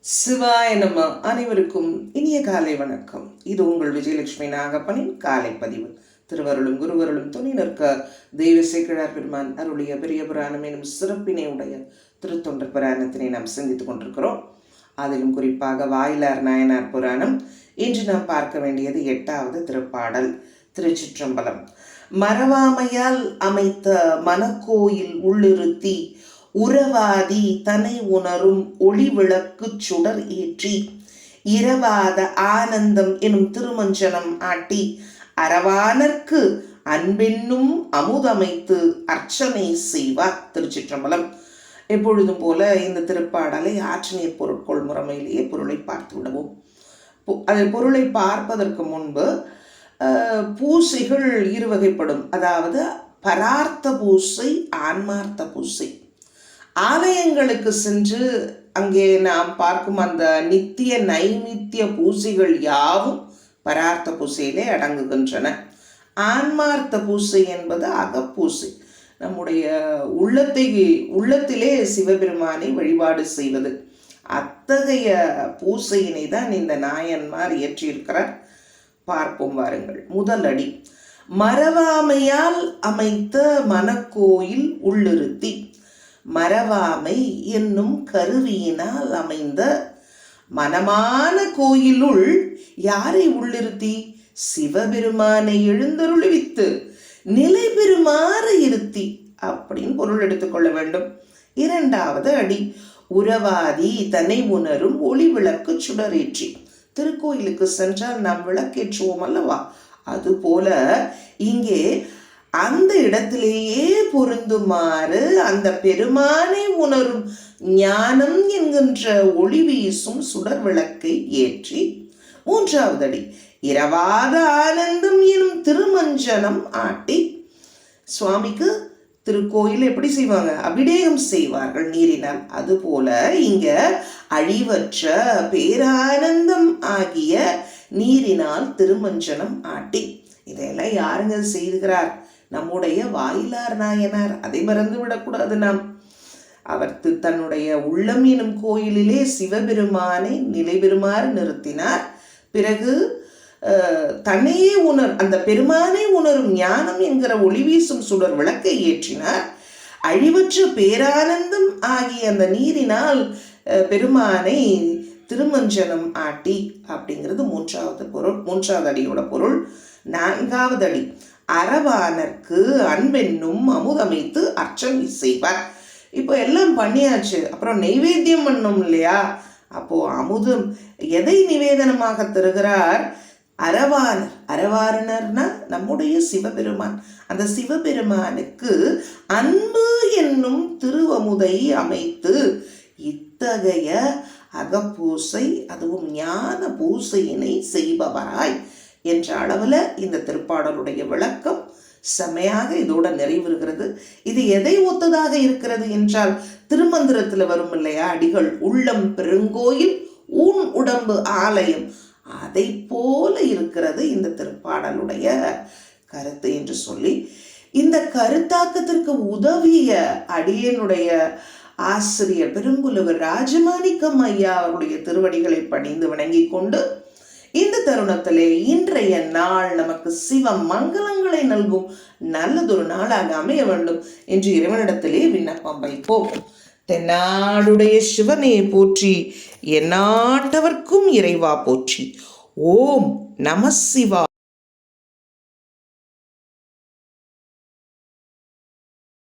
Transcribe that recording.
சிவாய நம்ம அனைவருக்கும் இனிய காலை வணக்கம். இது உங்கள் விஜயலட்சுமி நாகப்பனின் காலை பதிவு. திருவருளும் குருவருளும் துணை நிற்க தெய்வ சேக்கிழார் பெருமான் அருளிய பெரிய புராணம் எனும் சிறப்பினை உடைய திருத்தொண்டர் புராணத்தினை நாம் சிந்தித்துக் கொண்டிருக்கிறோம். அதிலும் குறிப்பாக வாயிலார் நாயனார் புராணம். இன்று நாம் பார்க்க வேண்டியது 8வது திருப்பாடல். திருச்சிற்றம்பலம். மறவாமையால் அமைத்த மனக்கோயில் உள்ளிருத்தி உறவாதி தனை உணரும் ஒளி விளக்கு சுடர் ஏற்றி இரவாத ஆனந்தம் எனும் திருமஞ்சனம் ஆட்டி அரவானர்க்கு அன்பென்னும் அமுதமைத்து அர்ச்சனை செய்வார். திருச்சிற்றம்பலம். எப்பொழுதும் போல இந்த திருப்பாடலை ஆற்றினியர் பொருட்கொள் முறைமையிலேயே பொருளை பார்த்து விடுவோம். அது பொருளை பார்ப்பதற்கு முன்பு பூசைகள் இருவகைப்படும். அதாவது பரார்த்த பூசை, ஆன்மார்த்த பூசை. ஆலயங்களுக்கு சென்று அங்கே நாம் பார்க்கும் அந்த நித்திய நைமித்திய பூசைகள் யாவும் பரார்த்த பூசையிலே அடங்குகின்றன. ஆன்மார்த்த பூசை என்பது அகப்பூசை, நம்முடைய உள்ளத்திலே சிவபெருமானை வழிபாடு செய்வது. அத்தகைய பூசையினை தான் இந்த நாயன்மார் இயற்றியிருக்கிறார். பார்ப்போம் வாருங்கள். முதல் அடி. மறவாமையால் அமைத்த மனக்கோயில் உள்ளிருத்தி. மறவாமை என்னும் கருவியினால் அமைந்த மனமான கோயிலுள் யாரை உள்ளிருத்தி? சிவபெருமானை எழுந்தருளிவித்து நிலை பெறுமாறு இருத்தி அப்படின்னு பொருள் எடுத்துக்கொள்ள வேண்டும். 2வது அடி. உறவாதி தன்னை உணரும் ஒளி விளக்கு சுடரேற்றி. திருக்கோயிலுக்கு சென்றால் நாம் விளக்கேற்றுவோம் அல்லவா? அதுபோல இங்கே அந்த இடத்திலேயே பொருந்துமாறு அந்த பெருமானை உணரும் ஞானம் என்கின்ற ஒளி வீசும் சுடர் விளக்கை ஏற்றி. 3வது அடி. இரவாத ஆனந்தம் எனும் திருமஞ்சனம் ஆட்டி. சுவாமிக்கு திருக்கோயில் எப்படி செய்வாங்க? அபிடேகம் செய்வார்கள் நீரினால். அதுபோல இங்க அழிவற்ற பேரானந்தம் ஆகிய நீரினால் திருமஞ்சனம் ஆட்டி. இதையெல்லாம் யாருங்க செய்துகிறார்? நம்முடைய வாயிலார் நாயனார். அதை மறந்து விடக்கூடாது நாம். அவர் தன்னுடைய உள்ளம் எனும் கோயிலிலே சிவபெருமானை நிலை பெறுமாறு நிறுத்தினார். பிறகு தன்னையே அந்த பெருமானை உணரும் ஞானம் என்கிற ஒளி வீசும் சுடர் விளக்கை ஏற்றினார். அழிவற்ற பேரானந்தம் ஆகிய அந்த நீரினால் பெருமானை திருமஞ்சனம் ஆட்டி அப்படிங்கிறது 3வது பொருள், 3வது அடியோட பொருள். 4வது அடி. அரவானர்க்கு அன்பென்னும் அமுதமைத்து அர்ச்சனை செய்வார். இப்போ எல்லாம் பண்ணியாச்சு, அப்புறம் நைவேத்தியம் பண்ணும் இல்லையா? அப்போ அமுதம் எதை நிவேதனமாக தருகிறார்? அரவானர். அரவாரணர்னா நம்முடைய சிவபெருமான். அந்த சிவபெருமானுக்கு அன்பு என்னும் திருவமுதை அமைத்து இத்தகைய அகப்பூசை, அதுவும் ஞான பூசையினை செய்பவராய் என்ற அளவில் இந்த திருப்பாடலுடைய விளக்கம் செமையாக இதோட நிறைவுறுகிறது. இது எதை ஒத்ததாக இருக்கிறது என்றால், திருமந்திரத்தில் வரும் இல்லையா அடிகள், உள்ளம் பெருங்கோயில் ஊன் உடம்பு ஆலயம், அதை போல இருக்கிறது இந்த திருப்பாடலுடைய கருத்து என்று சொல்லி, இந்த கருத்தாக்கத்திற்கு உதவிய அடியனுடைய ஆசிரியர் பெரும்புலவர் ராஜமாணிக்கம் ஐயா அவருடைய திருவடிகளை பணிந்து வணங்கி கொண்டு, இந்த தருணத்திலே இன்றைய நாள் நமக்கு சிவ மங்களங்களை நல்கும் நல்லதொரு நாளாக அமைய வேண்டும் என்று இறைவனிடத்திலே விண்ணப்பம் வைப்போம். தென்னாடுடைய சிவனே போற்றி, எந்நாட்டவர்க்கும் இறைவா போற்றி. ஓம் நம சிவா.